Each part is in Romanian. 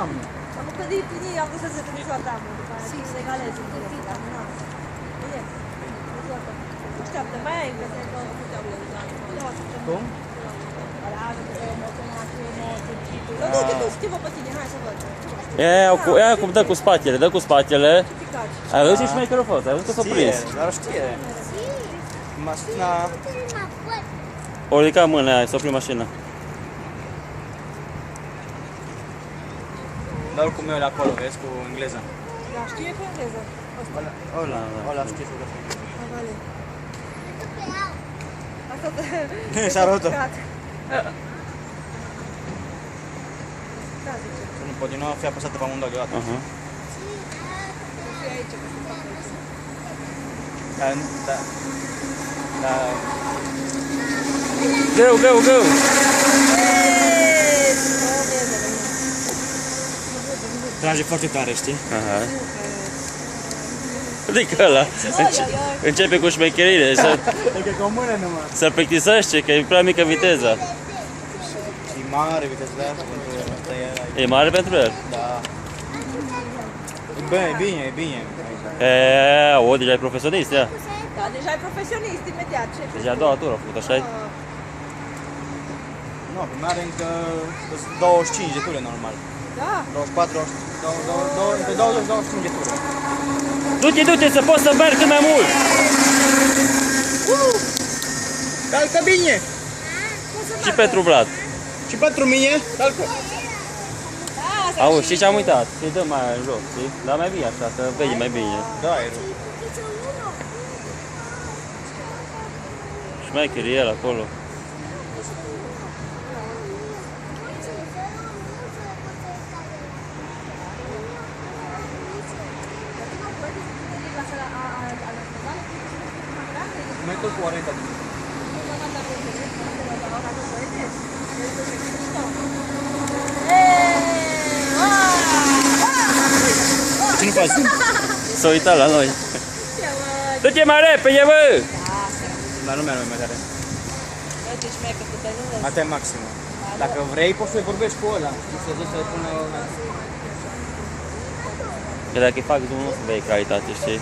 Am. Am gândit plinii, am vrut să se pune ziua ta, mă, după aia, să regalezi în tine, dar nu am. Bine, ziua ta. Așteaptă, mai ai încă, te-ai Cum? Nu, du-te tu, schimbă pe tine, hai să văd. Ia cum dă cu spatele, dă cu spatele. Ai văzut și șmecherul fost, ai văzut că s-a prins. Dar știe. Mașina... O ridica mâna aia, s-a oprit mașina. Dar oricum eu acolo, vezi, cu engleza. Da, știe cu engleză. Ăla știe să găsește. Vale. Asta te... S-a rotă. Da, zice. Să nu pot din nou fi apăsată pe amândouă deodată. Fii aici, că se fac aici. Da. Go, go, go! Trage foarte tare, știi? Aha. Adică ăla începe cu șmecherile, Adică cu o mână numai. să plictisește, că e prea mică viteza. E mare viteza de asta pentru asta E mare pentru el? Da. E bine, e bine. Deja e profesionist, ia. Da, deja e profesionist, imediat. Ce Deja a doua tură a făcut, așa-i? Nu, prima are încă 25 de ture normal. Da. 24, 20, 25 de ture. Du-te, du-te, să poți să mergi cât mai mult! Calcă bine! Și pentru Vlad. Și pentru mine, calcă. Auzi, știi ce am uitat? Să-i dăm mai în joc, știi? Dar mai bine așa, să vezi mai bine. Da, e rău. Șmecher e el acolo. Metro 40. Ce nu faci? S-a uitat la noi. Du-te mai repede, bă! Dar nu mi-a mai tare. Asta e maximă. Dacă vrei, poți să-i vorbești cu ăla. Să zici să-i pună... Că dacă îi fac drumul, nu să vei calitate, știi?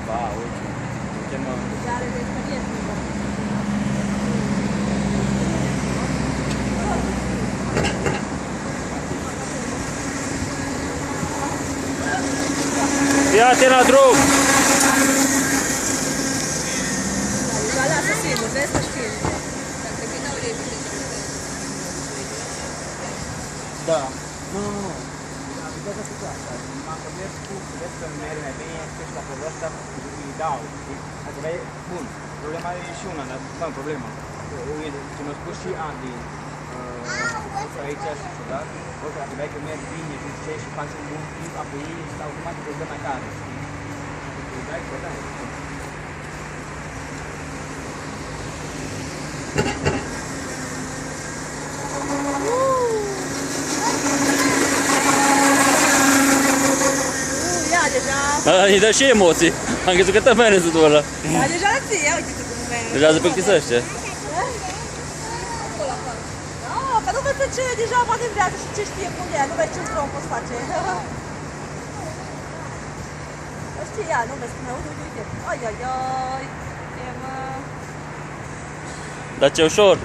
Ba, uite. Uite, mă. Ia-te la drum! Da, lasă singur, vezi că știe. Da. Nu. Abitația cu asta. Dacă mergi cu, vezi că mergi mai bine, ești la pe ăsta, îi dau. Adică vei, bun. Problema e și una, dar nu problema. Uite, ce mi-a spus și Andy aici și da? Uite, dacă vei că mergi bine, și ce și faci un bun timp, apoi automatic îți dă mai tare, știi? Îi dai, că dai. Îi dă și emoții. Am crezut că te mergi în ăla. Da, deja la ție, ia uite-te cum merge. Deja se plictisește. Da, că nu vezi ce deja manevrează și ce știe cum e, nu vezi ce drum poți face. Știe ea, nu vezi cum e, uite, uite, uite. Ai, ai, ai. E, mă. Dar ce ușor.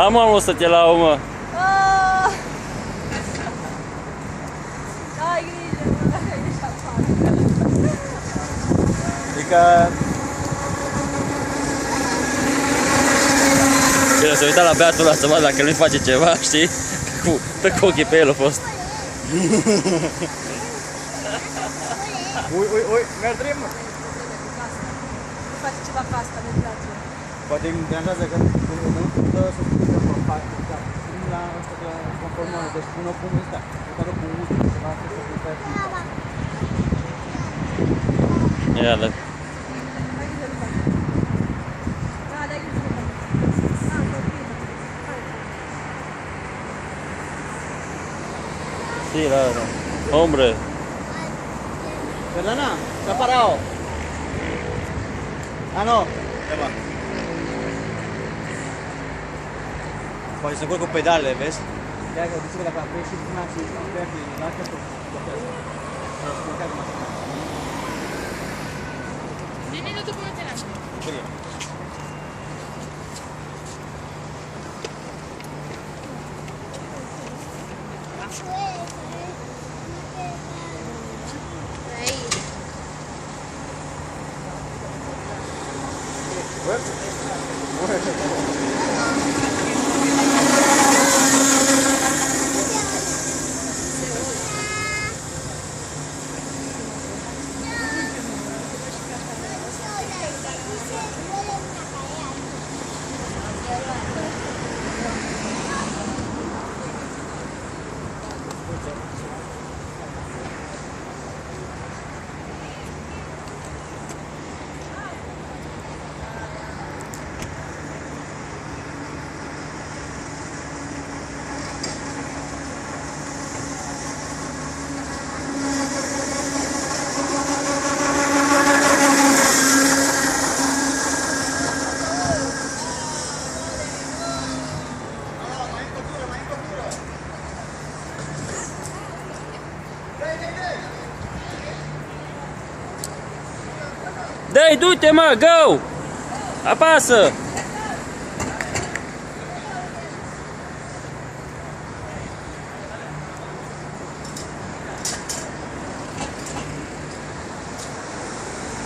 Am o să te lau, mă. Ai grijă, mă, ești afară. Adică... Bine, s-a uitat la beatul ăla să vadă dacă nu-i face ceva, știi? Dă cu ochii pe el a fost. Ui, merg mă. Nu face ceva cu asta, de place. Poate îmi deranjează că nu dă să spun că la ăsta că conformă, deci pun-o cum ăsta. Măcar o cum uite, ceva să se putea. Ia, da. Sí, la verdad. Hombre. Perdona. S-a parado. Ah, no. Ya va. Poate să încurc cu pedalele, vezi? De-aia că zice că dacă apeși și până și apeși din dacă tu blochează. Blochează mașina. Nene, nu te puoi tenere. Bine. Dai, du-te, mă, go! Apasă!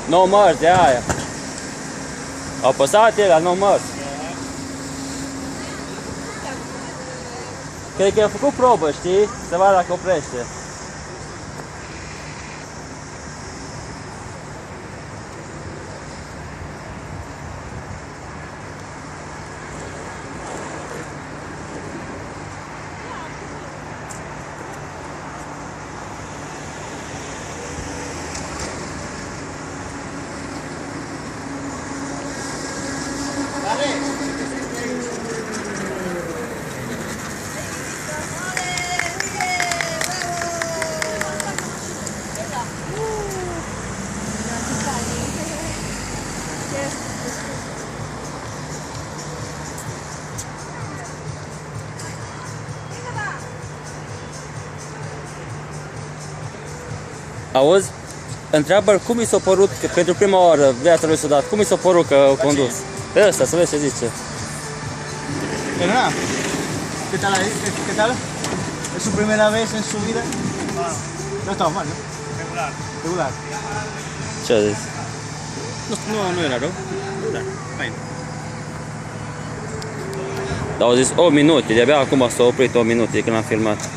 No mers de aia. Au apăsat el, no mers. Cred că a făcut probă, știi? Să vadă dacă oprește. Auzi? Întreabă cum i s-a părut că pentru prima oară viața lui s-a dat. Cum i s-a părut că a condus? Pe ăsta, să vezi ce zice. Perdona, ¿qué tal ahí? ¿Qué tal? ¿Es su primera vez en su vida? No estaba mal, ¿no? Regular. Regular. Ce a zis? Nu era rău. Da, fain. Dar au zis 8 minute, de-abia acum s-a oprit 8 minute când am filmat.